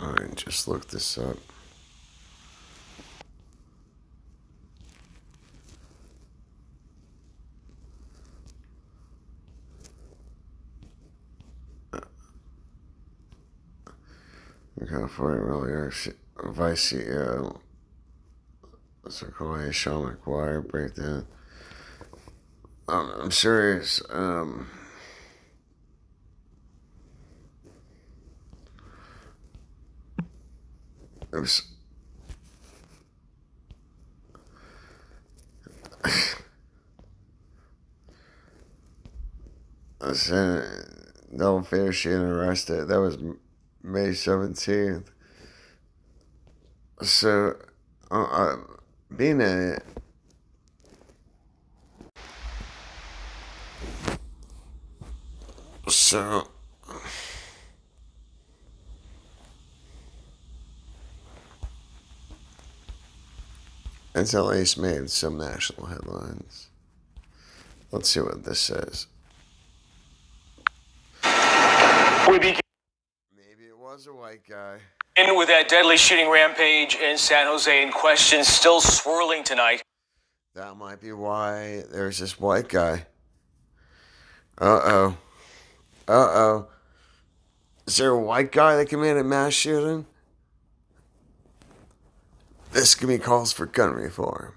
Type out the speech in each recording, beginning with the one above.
Alright, just look this up. California earlier, Vice CEO, Sequoia, Sean McGuire, breakdown. I'm serious. It was. I said, no fear she arrested. That was May 17th. So, being a. So. It's at least made some national headlines. Let's see what this says. Maybe it was a white guy. In with that deadly shooting rampage in San Jose, and questions still swirling tonight. That might be why there's this white guy. Uh oh. Is there a white guy that committed a mass shooting? This could be calls for gun reform.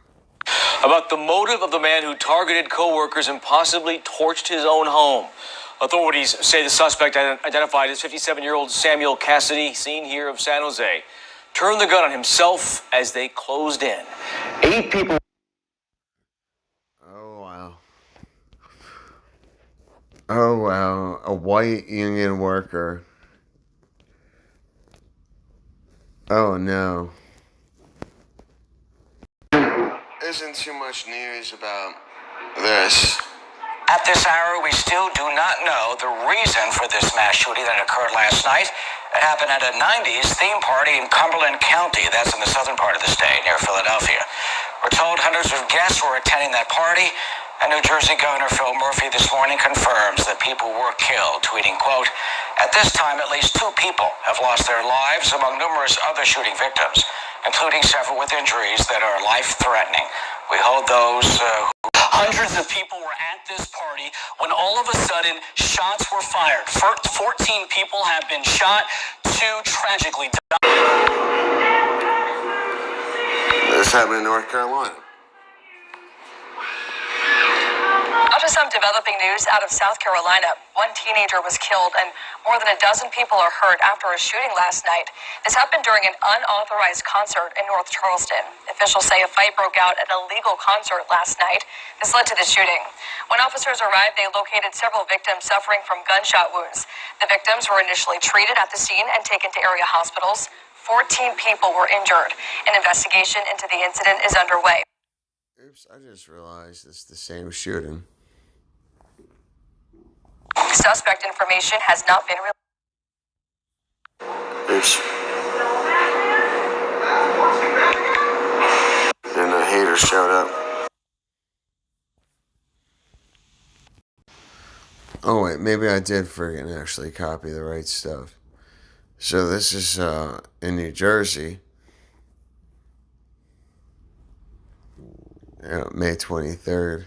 About the motive of the man who targeted co-workers and possibly torched his own home. Authorities say the suspect, identified as 57-year-old Samuel Cassidy, seen here of San Jose, turned the gun on himself as they closed in. 8 people. Oh wow, a white union worker. Oh no. Isn't too much news about this. At this hour, we still do not know the reason for this mass shooting that occurred last night. It happened at a 90s theme party in Cumberland County. That's in the southern part of the state, near Philadelphia. We're told hundreds of guests were attending that party, and New Jersey Governor Phil Murphy this morning confirms that people were killed, tweeting, quote, "At this time, at least 2 people have lost their lives among numerous other shooting victims, including several with injuries that are life-threatening. We hold those Hundreds of people were at this party when all of a sudden shots were fired. 14 people have been shot, 2 tragically died. This happened in North Carolina. Up to some developing news out of South Carolina. 1 teenager was killed and more than a dozen people are hurt after a shooting last night. This happened during an unauthorized concert in North Charleston. Officials say a fight broke out at an illegal concert last night. This led to the shooting. When officers arrived, they located several victims suffering from gunshot wounds. The victims were initially treated at the scene and taken to area hospitals. 14 people were injured. An investigation into the incident is underway. Oops, I just realized it's the same shooting. Suspect information has not been released. Oops. And the haters showed up. Oh wait, maybe I did friggin' actually copy the right stuff. So this is in New Jersey. May 23rd.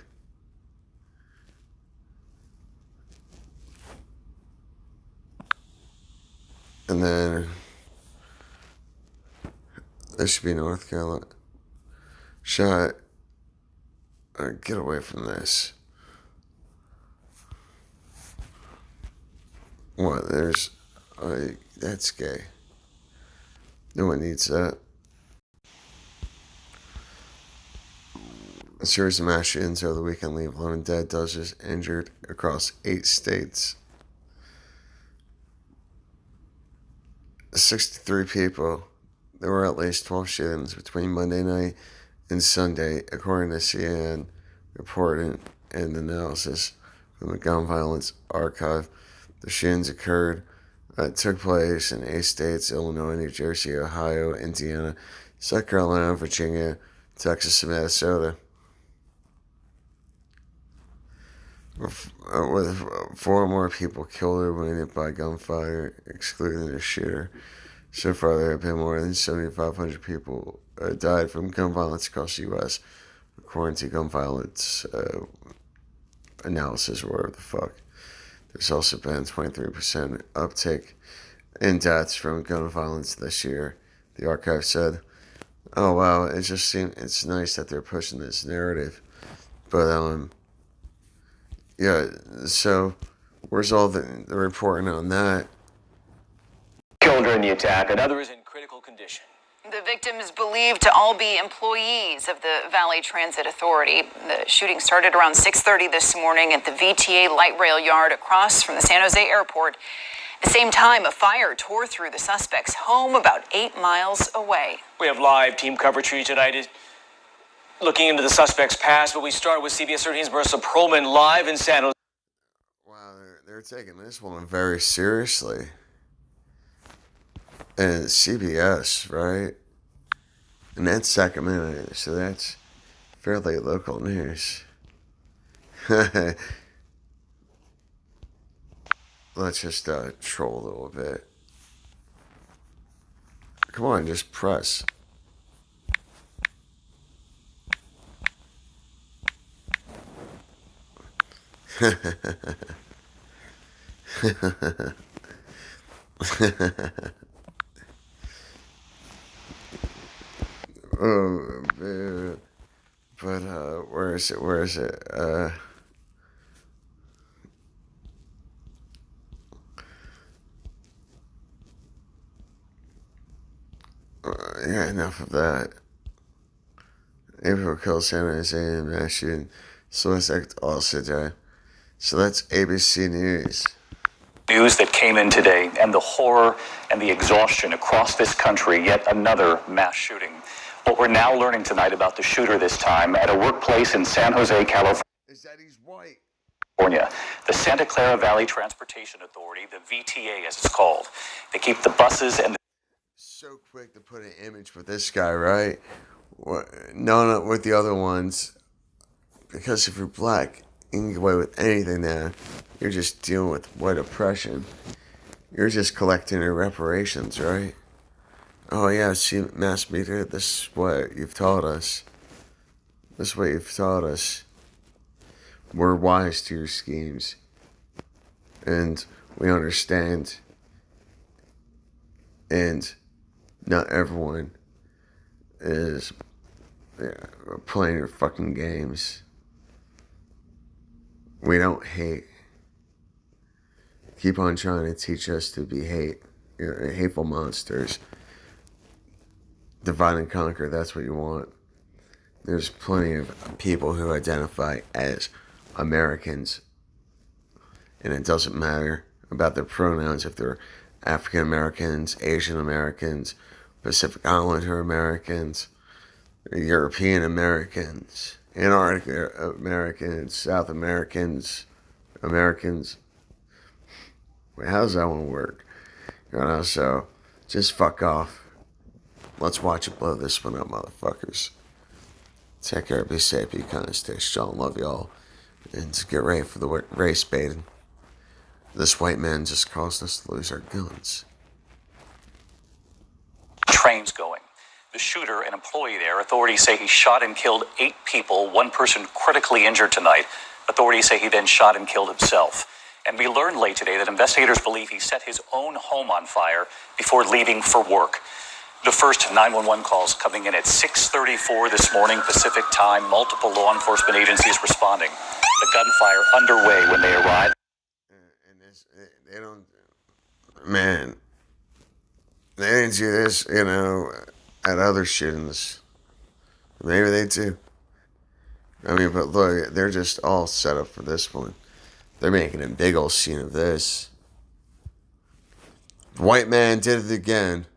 And then this should be North Carolina. Shot. Get away from this. What? There's. That's gay. No one needs that. A series of mass shootings over the weekend leave 11 dead, dozens injured across 8 states. 63 people. There were at least 12 shootings between Monday night and Sunday, according to CNN, reporting and analysis from the Gun Violence Archive. The shootings took place in 8 states: Illinois, New Jersey, Ohio, Indiana, South Carolina, Virginia, Texas, and Minnesota. With 4 more people killed or wounded by gunfire, excluding the shooter. So far, there have been more than 7,500 people died from gun violence across the U.S., according to gun violence analysis or whatever the fuck. There's also been a 23% uptick in deaths from gun violence this year, the archive said. Oh wow, it just seems it's nice that they're pushing this narrative. But yeah, so where's all the reporting on that? Killed during the attack. Another is in critical condition. The victims believed to all be employees of the Valley Transit Authority. The shooting started around 6:30 this morning at the VTA light rail yard across from the San Jose airport. At the same time, a fire tore through the suspect's home about 8 miles away. We have live team coverage for you tonight, looking into the suspect's past, but we start with CBS 13's Marissa Perlman live in San Jose. Wow, they're taking this one very seriously. And it's CBS, right? And that's Sacramento, so that's fairly local news. Let's just troll a little bit. Come on, just press. Oh, man. But where is it? Where is it? Yeah, enough of that. April kills San Jose and mass shooting. Suspect also died. So that's ABC News. News that came in today, and the horror and the exhaustion across this country, yet another mass shooting. What we're now learning tonight about the shooter this time at a workplace in San Jose, California. Is that he's white? The Santa Clara Valley Transportation Authority, the VTA as it's called. They keep the buses and So quick to put an image with this guy, right? Not with the other ones. Because if you're black, you can get away with anything now. You're just dealing with white oppression. You're just collecting your reparations, right? Oh yeah, see, mass media, this is what you've taught us. This is what you've taught us. We're wise to your schemes. And we understand. And not everyone is playing your fucking games. We don't hate. Keep on trying to teach us to be hateful monsters. Divide and conquer, that's what you want. There's plenty of people who identify as Americans. And it doesn't matter about their pronouns if they're African Americans, Asian Americans, Pacific Islander Americans, European Americans, Antarctic Americans, South Americans. Wait, how does that one work? So just fuck off. Let's watch it blow this one up, motherfuckers. Take care, be safe, be kind, stay strong, love y'all, and get ready for the race baiting. This white man just caused us to lose our guns. trains going. The shooter, an employee there, authorities say he shot and killed 8 people, one person critically injured tonight. Authorities say he then shot and killed himself. And we learned late today that investigators believe he set his own home on fire before leaving for work. The first 911 calls coming in at 6:34 this morning Pacific time. Multiple law enforcement agencies responding. The gunfire underway when they arrived. They don't, man, they didn't do this, at other shootings. Maybe they do. I mean, but look, they're just all set up for this one. They're making a big old scene of this. The white man did it again.